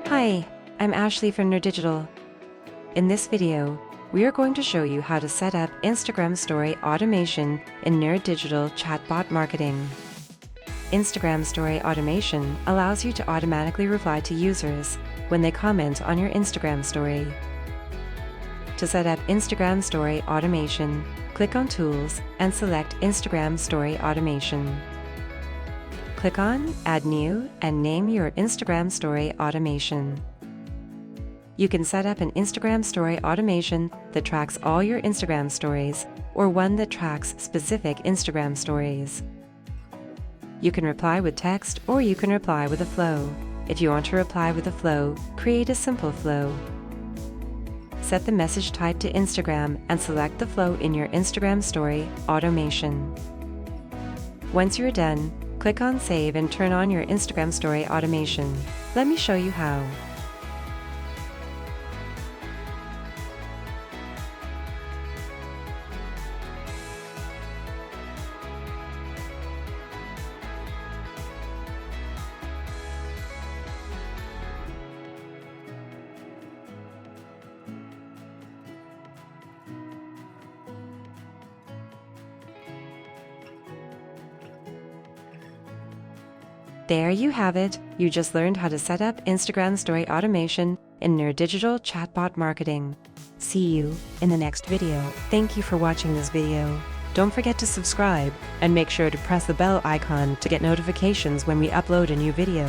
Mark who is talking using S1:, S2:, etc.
S1: Hi, I'm Ashley from nerDigital. In this video, we are going to show you how to set up Instagram Story automation in nerDigital Chatbot marketing. Instagram Story automation allows you to automatically reply to users when they comment on your Instagram story. To set up Instagram Story automation, click on Tools and select Instagram Story Automation. Click on Add New and name your Instagram Story automation. You can set up an Instagram Story automation that tracks all your Instagram stories or one that tracks specific Instagram stories. You can reply with text or you can reply with a flow. If you want to reply with a flow, create a simple flow. Set the message type to Instagram and select the flow in your Instagram Story automation. Once you're done, click on Save and turn on your Instagram Story automation. Let me show you how. There you have it. You just learned how to set up Instagram Story automation in nerDigital Chatbot marketing. See you in the next video. Thank you for watching this video. Don't forget to subscribe and make sure to press the bell icon to get notifications when we upload a new video.